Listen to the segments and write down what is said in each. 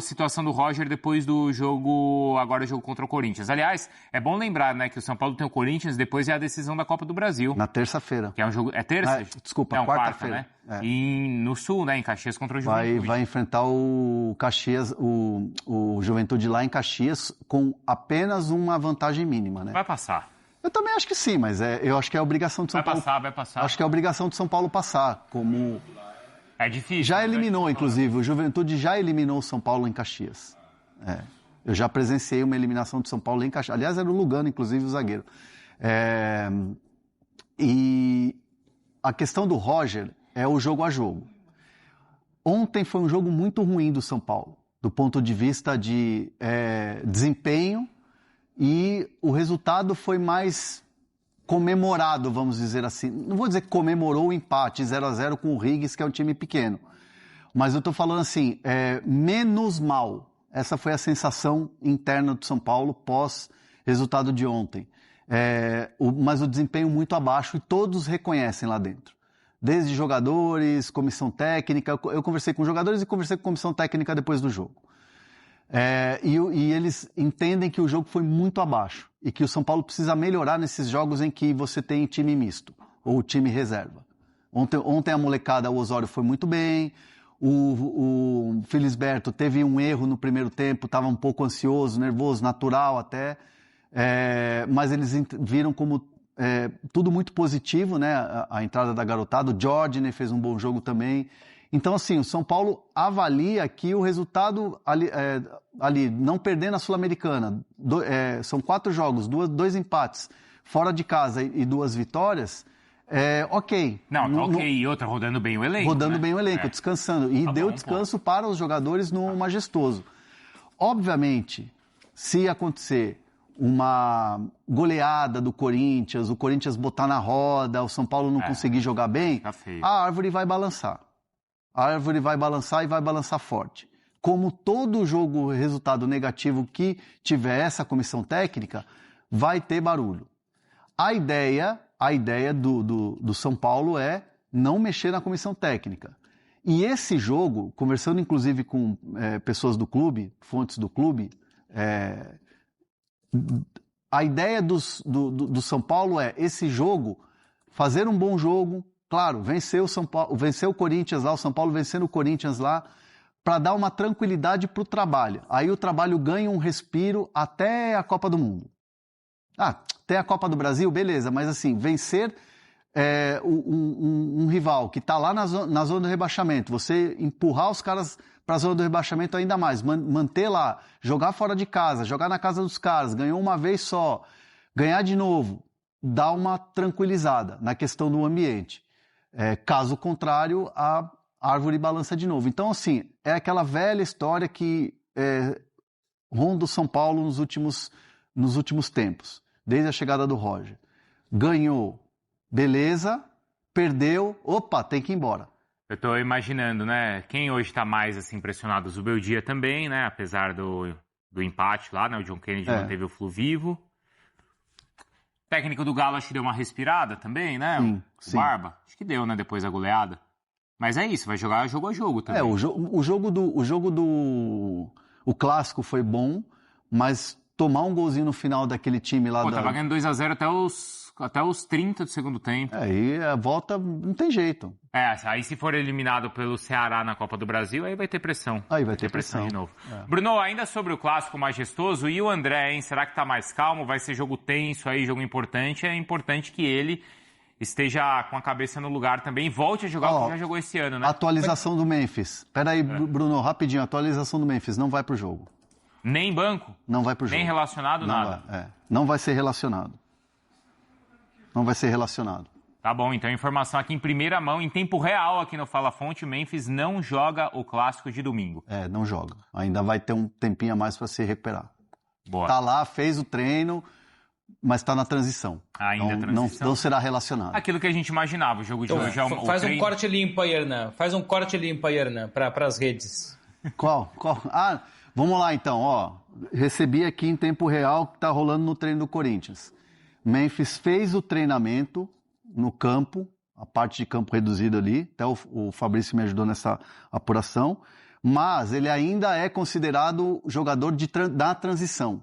situação do Roger depois do jogo, agora o jogo contra o Corinthians. Aliás, é bom lembrar, né, que o São Paulo tem o Corinthians, depois é a decisão da Copa do Brasil. Na terça-feira. Que é um jogo, é terça? Desculpa, não, quarta-feira. Quarta, né? E no Sul, né, em Caxias contra o Juventude. Vai enfrentar o Caxias, o Juventude lá em Caxias com apenas uma vantagem mínima, né? Vai passar. Eu também acho que sim, mas eu acho que é a obrigação de São Paulo. Vai passar. Acho que é a obrigação de São Paulo passar, como... É difícil. Já eliminou, inclusive, o Juventude já eliminou o São Paulo em Caxias. Eu já presenciei uma eliminação de São Paulo em Caxias. Aliás, era o Lugano, inclusive, o zagueiro. E a questão do Roger é o jogo a jogo. Ontem foi um jogo muito ruim do São Paulo, do ponto de vista de desempenho, e o resultado foi mais comemorado, vamos dizer assim. Não vou dizer que comemorou o empate 0-0 com o Riggs, que é um time pequeno. Mas eu estou falando assim, menos mal. Essa foi a sensação interna do São Paulo pós-resultado de ontem. Mas o desempenho muito abaixo e todos reconhecem lá dentro. Desde jogadores, comissão técnica. Eu conversei com jogadores e conversei com comissão técnica depois do jogo. E eles entendem que o jogo foi muito abaixo e que o São Paulo precisa melhorar nesses jogos em que você tem time misto ou time reserva. Ontem a molecada, o Osório foi muito bem, o Felisberto teve um erro no primeiro tempo, estava um pouco ansioso, nervoso, natural até, mas eles viram como tudo muito positivo, né? A entrada da garotada, o Jordan fez um bom jogo também. Então, assim, o São Paulo avalia que o resultado ali não perdendo a Sul-Americana, são 4 jogos, 2 empates, fora de casa e 2 vitórias, ok. Ok, e outra, rodando bem o elenco. Rodando bem o elenco, descansando. E deu descanso para os jogadores no Majestoso. Obviamente, se acontecer uma goleada do Corinthians, o Corinthians botar na roda, o São Paulo não conseguir jogar bem, a árvore vai balançar. A árvore vai balançar e vai balançar forte. Como todo jogo, resultado negativo que tiver essa comissão técnica, vai ter barulho. A ideia do São Paulo é não mexer na comissão técnica. E esse jogo, conversando inclusive com pessoas do clube, fontes do clube, a ideia do São Paulo é esse jogo, fazer um bom jogo. Claro, venceu o Corinthians lá, o São Paulo vencendo o Corinthians lá, para dar uma tranquilidade para o trabalho. Aí o trabalho ganha um respiro até a Copa do Mundo. Até a Copa do Brasil, beleza, mas assim, vencer um rival que está lá na zona do rebaixamento, você empurrar os caras para a zona do rebaixamento ainda mais, manter lá, jogar fora de casa, jogar na casa dos caras, ganhou uma vez só, ganhar de novo, dá uma tranquilizada na questão do ambiente. Caso contrário, a árvore balança de novo. Então, assim, é aquela velha história que ronda o São Paulo nos últimos tempos, desde a chegada do Roger. Ganhou, beleza, perdeu, opa, tem que ir embora. Eu estou imaginando, né, quem hoje está mais assim, impressionado, o Zubeldia também, né, apesar do empate lá, né, o John Kennedy manteve o Flu vivo. O técnico do Galo acho que deu uma respirada também, né? Sim. Barba. Acho que deu, né? Depois da goleada. Mas é isso, vai jogar jogo a jogo também. O clássico foi bom, mas tomar um golzinho no final daquele time lá... Tava ganhando 2-0 até os 30 do segundo tempo. Aí a volta não tem jeito. Aí se for eliminado pelo Ceará na Copa do Brasil, aí vai ter pressão. Aí vai ter pressão de novo. Bruno, ainda sobre o clássico majestoso, e o André, hein? Será que tá mais calmo? Vai ser jogo tenso aí, jogo importante? É importante que ele esteja com a cabeça no lugar também e volte a jogar o que já jogou esse ano, né? Atualização do Memphis. Peraí, Bruno, rapidinho. Atualização do Memphis. Não vai pro jogo. Nem banco? Não vai pro jogo. Nem relacionado, não nada? Não vai ser relacionado. Não vai ser relacionado. Tá bom, então informação aqui em primeira mão, em tempo real aqui no Fala Fonte, o Memphis não joga o clássico de domingo. Não joga. Ainda vai ter um tempinho a mais para se recuperar. Boa. Tá lá, fez o treino, mas tá na transição. Ainda transição. Não será relacionado. Aquilo que a gente imaginava, o jogo de hoje é o Faz treino. um corte limpo aí, Hernan. Faz um corte limpo aí, Hernan, para as redes. Qual? Vamos lá então, recebi aqui em tempo real que tá rolando no treino do Corinthians. Memphis fez o treinamento no campo, a parte de campo reduzida ali, até o Fabrício me ajudou nessa apuração, mas ele ainda é considerado jogador da transição.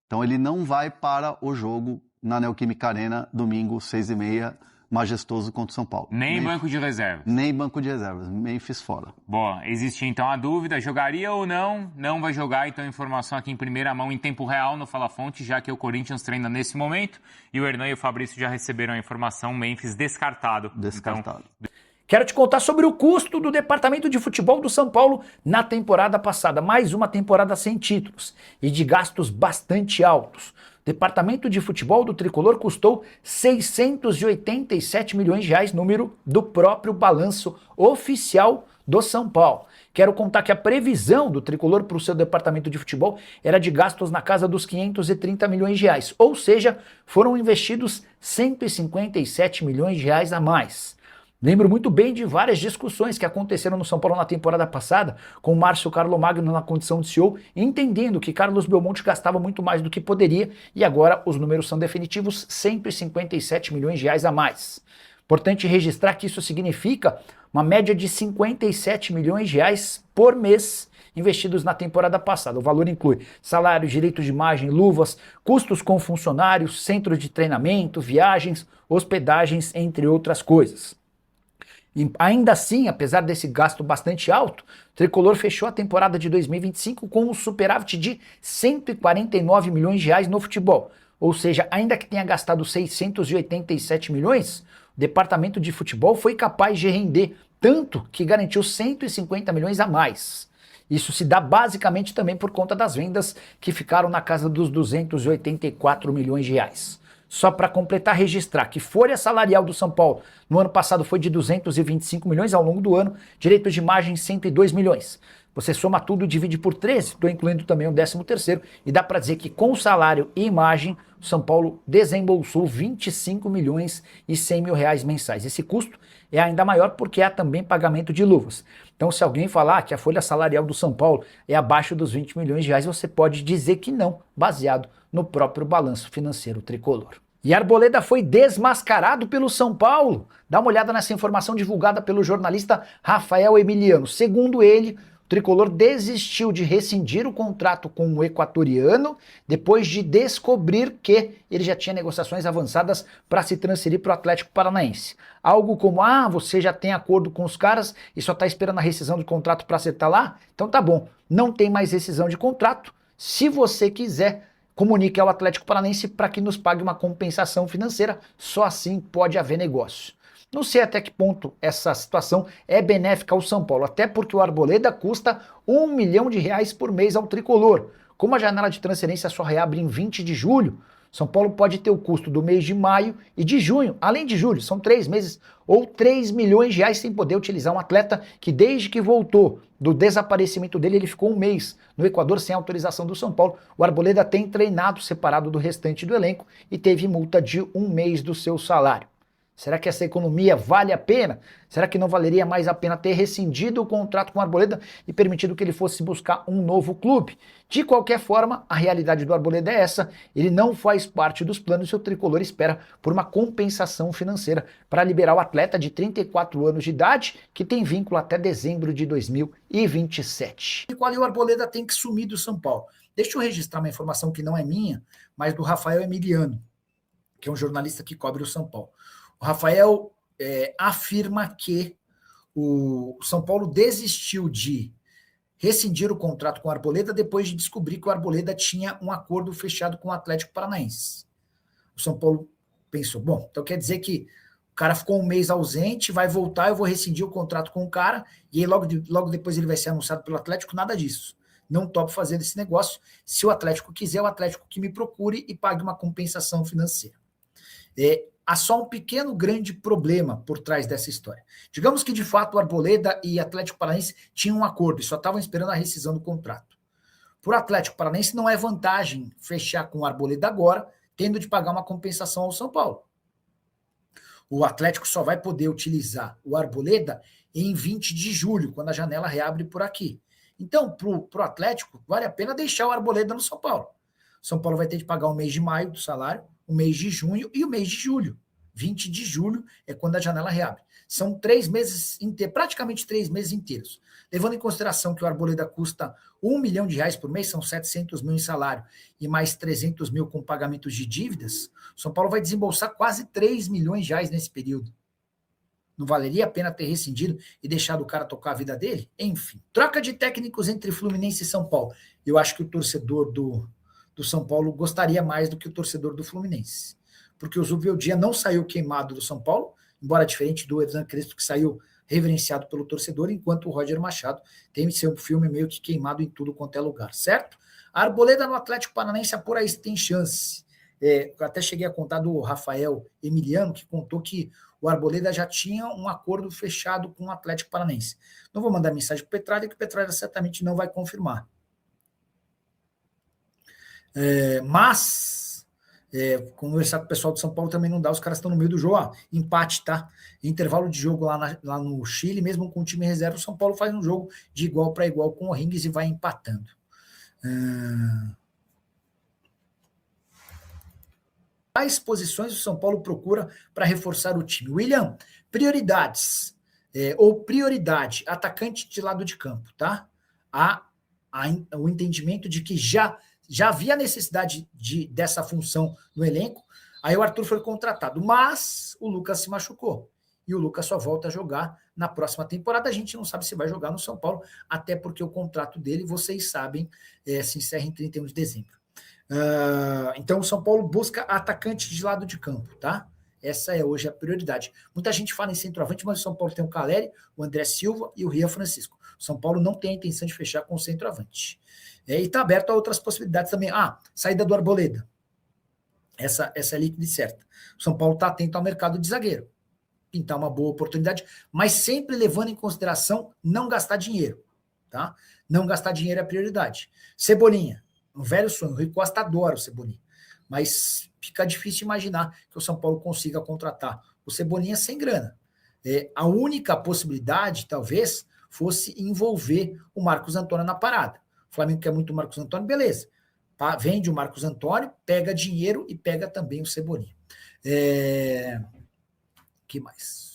Então ele não vai para o jogo na Neoquímica Arena, domingo, 6h30, majestoso contra o São Paulo. Nem banco de reservas. Nem banco de reservas, Memphis fora. Bom, existe então a dúvida, jogaria ou não? Não vai jogar, então informação aqui em primeira mão, em tempo real, no Fala Fonte, já que o Corinthians treina nesse momento, e o Hernan e o Fabrício já receberam a informação, Memphis descartado. Descartado. Então, quero te contar sobre o custo do departamento de futebol do São Paulo na temporada passada. Mais uma temporada sem títulos e de gastos bastante altos. O departamento de futebol do Tricolor custou 687 milhões de reais, número do próprio balanço oficial do São Paulo. Quero contar que a previsão do Tricolor para o seu departamento de futebol era de gastos na casa dos 530 milhões de reais. Ou seja, foram investidos 157 milhões de reais a mais. Lembro muito bem de várias discussões que aconteceram no São Paulo na temporada passada, com o Márcio Carlomagno na condição de CEO, entendendo que Carlos Belmonte gastava muito mais do que poderia, e agora os números são definitivos, 157 milhões de reais a mais. Importante registrar que isso significa uma média de 57 milhões de reais por mês investidos na temporada passada. O valor inclui salários, direitos de imagem, luvas, custos com funcionários, centros de treinamento, viagens, hospedagens, entre outras coisas. E ainda assim, apesar desse gasto bastante alto, o Tricolor fechou a temporada de 2025 com um superávit de 149 milhões de reais no futebol. Ou seja, ainda que tenha gastado 687 milhões, o departamento de futebol foi capaz de render tanto que garantiu 150 milhões a mais. Isso se dá basicamente também por conta das vendas que ficaram na casa dos 284 milhões de reais. Só para completar, registrar que folha salarial do São Paulo no ano passado foi de 225 milhões, ao longo do ano, direitos de imagem 102 milhões. Você soma tudo e divide por 13, estou incluindo também o 13º, e dá para dizer que com salário e imagem, o São Paulo desembolsou 25 milhões e 100 mil reais mensais. Esse custo é ainda maior porque há também pagamento de luvas. Então, se alguém falar que a folha salarial do São Paulo é abaixo dos 20 milhões de reais, você pode dizer que não, baseado no próprio balanço financeiro tricolor. E Arboleda foi desmascarado pelo São Paulo. Dá uma olhada nessa informação divulgada pelo jornalista Rafael Emiliano. Segundo ele, o Tricolor desistiu de rescindir o contrato com o equatoriano depois de descobrir que ele já tinha negociações avançadas para se transferir para o Atlético Paranaense. Algo como, você já tem acordo com os caras e só está esperando a rescisão de contrato para acertar lá? Então tá bom, não tem mais rescisão de contrato. Se você quiser, comunique ao Atlético Paranaense para que nos pague uma compensação financeira, só assim pode haver negócio. Não sei até que ponto essa situação é benéfica ao São Paulo, até porque o Arboleda custa 1 milhão de reais por mês ao Tricolor. Como a janela de transferência só reabre em 20 de julho, São Paulo pode ter o custo do mês de maio e de junho, além de julho, são 3 meses, ou 3 milhões de reais sem poder utilizar um atleta que desde que voltou do desaparecimento dele, ele ficou um mês no Equador sem autorização do São Paulo. O Arboleda tem treinado separado do restante do elenco e teve multa de 1 mês do seu salário. Será que essa economia vale a pena? Será que não valeria mais a pena ter rescindido o contrato com o Arboleda e permitido que ele fosse buscar um novo clube? De qualquer forma, a realidade do Arboleda é essa, ele não faz parte dos planos e o Tricolor espera por uma compensação financeira para liberar o atleta de 34 anos de idade, que tem vínculo até dezembro de 2027. E qual o Arboleda tem que sumir do São Paulo? Deixa eu registrar uma informação que não é minha, mas do Rafael Emiliano, que é um jornalista que cobre o São Paulo. O Rafael afirma que o São Paulo desistiu de rescindir o contrato com o Arboleda depois de descobrir que o Arboleda tinha um acordo fechado com o Atlético Paranaense. O São Paulo pensou, bom, então quer dizer que o cara ficou um mês ausente, vai voltar, eu vou rescindir o contrato com o cara, e aí logo depois ele vai ser anunciado pelo Atlético, nada disso. Não topo fazer esse negócio. Se o Atlético quiser, o Atlético que me procure e pague uma compensação financeira. Há só um pequeno grande problema por trás dessa história. Digamos que, de fato, o Arboleda e Atlético Paranaense tinham um acordo e só estavam esperando a rescisão do contrato. Para o Atlético Paranaense não é vantagem fechar com o Arboleda agora, tendo de pagar uma compensação ao São Paulo. O Atlético só vai poder utilizar o Arboleda em 20 de julho, quando a janela reabre por aqui. Então, para o Atlético, vale a pena deixar o Arboleda no São Paulo. O São Paulo vai ter de pagar o mês de maio do salário, o mês de junho e o mês de julho. 20 de julho é quando a janela reabre. São 3 meses inteiros, praticamente 3 meses inteiros. Levando em consideração que o Arboleda custa R$1 milhão por mês, são 700 mil em salário, e mais 300 mil com pagamentos de dívidas, o São Paulo vai desembolsar quase 3 milhões de reais nesse período. Não valeria a pena ter rescindido e deixado o cara tocar a vida dele? Enfim. Troca de técnicos entre Fluminense e São Paulo. Eu acho que o torcedor do São Paulo gostaria mais do que o torcedor do Fluminense. Porque o Zubeldia não saiu queimado do São Paulo, embora diferente do Hernan Crespo, que saiu reverenciado pelo torcedor, enquanto o Roger Machado tem seu filme meio que queimado em tudo quanto é lugar, certo? A Arboleda no Atlético Paranaense, por aí tem chance. Eu até cheguei a contar do Rafael Emiliano, que contou que o Arboleda já tinha um acordo fechado com o Atlético Paranaense. Não vou mandar mensagem para o Petralha, que o Petralha certamente não vai confirmar. Mas conversar com o pessoal do São Paulo também não dá, os caras estão no meio do jogo, empate, tá? Intervalo de jogo lá no Chile, mesmo com o time reserva, o São Paulo faz um jogo de igual para igual com o Rings e vai empatando. Quais posições o São Paulo procura para reforçar o time? William, prioridades, ou prioridade, atacante de lado de campo, tá? O entendimento de que já havia necessidade dessa função no elenco, aí o Arthur foi contratado, mas o Lucas se machucou, e o Lucas só volta a jogar na próxima temporada. A gente não sabe se vai jogar no São Paulo, até porque o contrato dele, vocês sabem, se encerra em 31 de dezembro. Então o São Paulo busca atacante de lado de campo, tá? Essa é hoje a prioridade. Muita gente fala em centroavante, mas o São Paulo tem o Caleri, o André Silva e o Rian Francisco. O São Paulo não tem a intenção de fechar com o centroavante. E está aberto a outras possibilidades também. Saída do Arboleda. Essa é líquida e certa. O São Paulo está atento ao mercado de zagueiro. Pintar uma boa oportunidade, mas sempre levando em consideração não gastar dinheiro, tá? Não gastar dinheiro é a prioridade. Cebolinha. Um velho sonho. O Rui Costa adora o Cebolinha. Mas fica difícil imaginar que o São Paulo consiga contratar o Cebolinha sem grana. A única possibilidade, talvez, fosse envolver o Marcos Antônio na parada. O Flamengo quer muito o Marcos Antônio, beleza. Vende o Marcos Antônio, pega dinheiro e pega também o Cebolinha. Que mais?